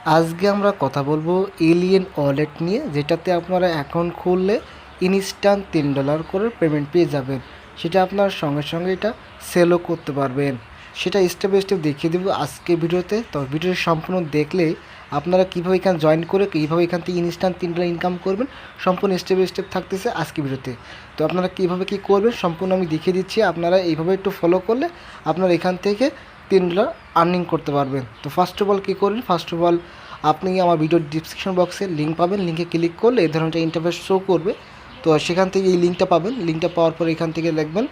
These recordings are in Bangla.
আজকে আমরা কথা বলবো এলিয়েন ওয়ালেট নিয়ে, যেটাতে আপনারা অ্যাকাউন্ট খুললে ইনস্ট্যান্ট $3 করে পেমেন্ট পেয়ে যাবেন। সেটা আপনার সঙ্গে সঙ্গে এটা সেলও করতে পারবেন। সেটা স্টেপ বাই স্টেপ দেখিয়ে দেবো আজকে ভিডিওতে। তো ভিডিওটি সম্পূর্ণ দেখলে আপনারা কীভাবে এখানে জয়েন করে কীভাবে এখান থেকে ইনস্ট্যান্ট $3 ইনকাম করবেন সম্পূর্ণ স্টেপ বাই স্টেপ থাকতেছে আজকে ভিডিওতে। তো আপনারা কীভাবে কী করবেন সম্পূর্ণ আমি দেখিয়ে দিচ্ছি। আপনারা এইভাবে একটু ফলো করলে আপনারা এখান থেকে $3 আর্নিং করতে পারবেন। তো ফার্স্ট অফ অল কী করবেন, ফার্স্ট অফ অল আপনি আমার ভিডিওর ডিসক্রিপশন বক্সে লিঙ্ক পাবেন। লিঙ্কে ক্লিক করলে এই ধরনের ইন্টারফেস শো করবে। তো সেখান থেকে এই লিঙ্কটা পাবেন। লিঙ্কটা পাওয়ার পর এখান থেকে লিখবেন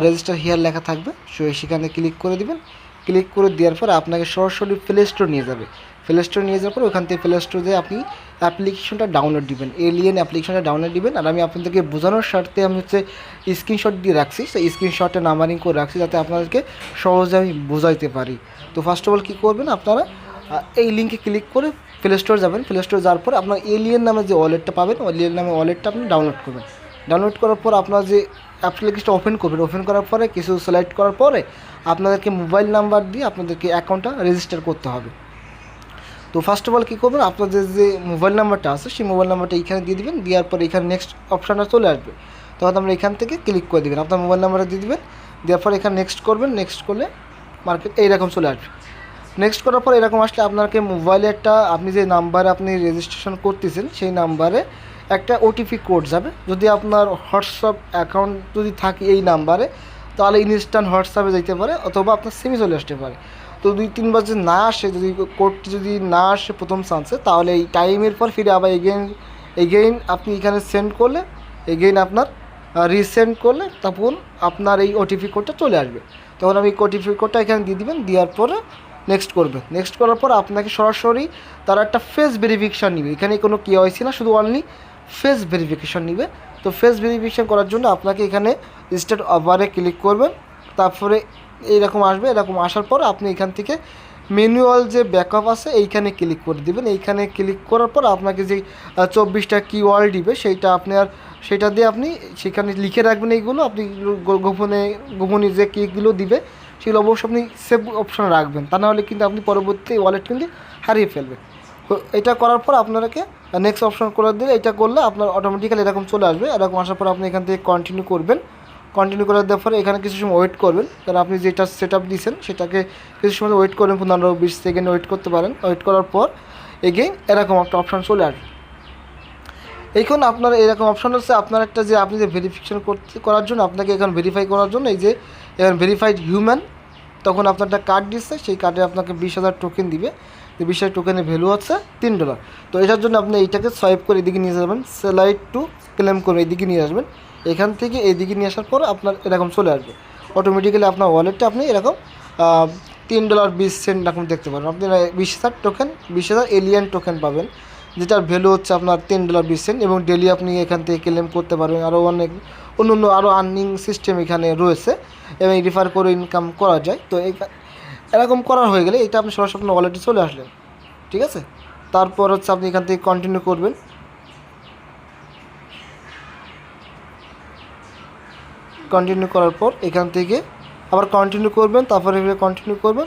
রেজিস্টার হিয়ার লেখা থাকবে, সো সেখানে ক্লিক করে দিবেন। ক্লিক করে দেওয়ার পর আপনাকে সরাসরি প্লে স্টোর নিয়ে যাবে। প্লে স্টোর নিয়ে যাওয়ার পর ওখান থেকে প্লে স্টোরে আপনি অ্যাপ্লিকেশনটা ডাউনলোড দিবেন, এলিয়েন অ্যাপ্লিকেশনটা ডাউনলোড দিবেন। আর আমি আপনাদেরকে বোঝানোর স্বার্থে আমি স্ক্রিনশট দিয়ে রাখছি, সেই স্ক্রিনশটটা নাম্বারিং করে রাখছি যাতে আপনাদেরকে সহজে আমি বোঝাইতে পারি। তো ফার্স্ট অফ অল কী করবেন, আপনারা এই লিঙ্কে ক্লিক করে প্লে স্টোর যাবেন। প্লে স্টোর যাওয়ার পর আপনার এলিয়েন নামে যে ওয়ালেটটা পাবেন, এলিয়েন নামে ওয়ালেটটা আপনি ডাউনলোড করবেন। ডাউনলোড করার পর আপনার যে অ্যাপ্লিকেশনটা ওপেন করবেন, ওপেন করার পরে কিছু সিলেক্ট করার পরে আপনাদেরকে মোবাইল নাম্বার দিয়ে আপনাদেরকে অ্যাকাউন্টটা রেজিস্টার করতে হবে। তো ফার্স্ট অফ অল কী করবেন, আপনাদের যে মোবাইল নাম্বারটা আছে সেই মোবাইল নাম্বারটা এইখানে দিয়ে দেবেন। দেওয়ার পর এখানে নেক্সট অপশানটা চলে আসবে, তখন আমরা এখান থেকে ক্লিক করে দেবেন। আপনার মোবাইল নাম্বারটা দিয়ে দেবেন। দেওয়ার পর এখানে নেক্সট করবেন। নেক্সট করলে মার্কেট এইরকম চলে আসবে। নেক্সট করার পর এরকম আসলে আপনাকে মোবাইলে একটা আপনি যে নাম্বারে আপনি রেজিস্ট্রেশন করতেছেন সেই নাম্বারে একটা ওটিপি কোড যাবে। যদি আপনার হোয়াটসঅ্যাপ অ্যাকাউন্ট যদি থাকে এই নাম্বারে, তাহলে ইনস্ট্যান্ট হোয়াটসঅ্যাপে যেতে পারে অথবা আপনার সিমে চলে আসতে পারে। তো 2-3 বার যদি না আসে, যদি কোডটি যদি না আসে প্রথম চান্সে, তাহলে এই টাইমের পর ফিরে আবার এগেইন আপনি এখানে সেন্ড করলে এগেইন আপনার রিসেন্ড করলে তখন আপনার এই ওটিপি কোডটা চলে আসবে। তখন আমি ওটিপি কোডটা এখানে দিয়ে দেবেন। দেওয়ার পরে নেক্সট করবেন। নেক্সট করার পর আপনাকে সরাসরি তারা একটা ফেস ভেরিফিকেশান নেবে। এখানে কোনো কেওয়াইসি না, শুধু অনলি ফেস ভেরিফিকেশান নেবে। তো ফেস ভেরিফিকেশান করার জন্য আপনাকে এখানে স্টার্ট অফারে ক্লিক করবেন। তারপরে এইরকম আসবে। এরকম আসার পর আপনি এখান থেকে ম্যানুয়াল যে ব্যাকআপ আছে এইখানে ক্লিক করে দেবেন। এইখানে ক্লিক করার পর আপনাকে যে 24টা কিওয়ার্ড দিবে সেটা দিয়ে আপনি সেখানে লিখে রাখবেন। এইগুলো আপনি গোপনে যে কিগুলো দিবে সেগুলো অবশ্যই আপনি সেভ অপশানে রাখবেন, তা নাহলে কিন্তু আপনি পরবর্তী ওয়ালেট কিন্তু হারিয়ে ফেলবেন। তো এটা করার পর আপনাকে নেক্সট অপশান করে দিলে, এটা করলে আপনার অটোমেটিক্যালি এরকম চলে আসবে। এরকম আসার পর আপনি এখান থেকে কন্টিনিউ করবেন। কন্টিনিউ করে দেওয়ার পরে এখানে কিছু সময় ওয়েট করবেন, কারণ আপনি যেটা সেট আপ দিয়েছেন সেটাকে কিছু সময় ওয়েট করবেন, 15-20 সেকেন্ড ওয়েট করতে পারেন। ওয়েট করার পর এগেইন এরকম একটা অপশান চলে আসবে। এখন আপনার এরকম অপশান হচ্ছে আপনার একটা যে আপনি যে ভেরিফিকেশন করার জন্য আপনাকে এখন ভেরিফাই করার জন্য এই যে এখন ভেরিফাইড হিউম্যান, তখন আপনার একটা কার্ড দিচ্ছে, সেই কার্ডে আপনাকে 20,000 টোকেন দিবে। যে 20,000 টোকেনের ভ্যালু হচ্ছে $3। তো এটার জন্য আপনি এইটাকে সোয়াইপ করে এদিকে নিয়ে যাবেন, সেলাইট টু ক্লেম করে এদিকে নিয়ে আসবেন। এখান থেকে এদিকে নিয়ে আসার পর আপনার এরকম চলে আসবে। অটোমেটিক্যালি আপনার ওয়ালেটটা আপনি এরকম $3.20 এরকম দেখতে পারেন। আপনি 20,000 টোকেন 20,000 এলিয়েন টোকেন পাবেন, যেটার ভ্যালু হচ্ছে আপনার $3.20। এবং ডেলি আপনি এখান থেকে ক্লেম করতে পারবেন। আরও অনেক অন্য আরও আর্নিং সিস্টেম এখানে রয়েছে এবং রেফার করে ইনকাম করা যায়। তো এরকম করা হয়ে গেলে এটা আপনি সরাসরি আপনার ওয়ালেটে চলে আসলেন, ঠিক আছে। তারপর হচ্ছে আপনি এখান থেকে কন্টিনিউ করবেন। কন্টিনিউ করার পর এখান থেকে আবার কন্টিনিউ করবেন, তারপরে কন্টিনিউ করবেন।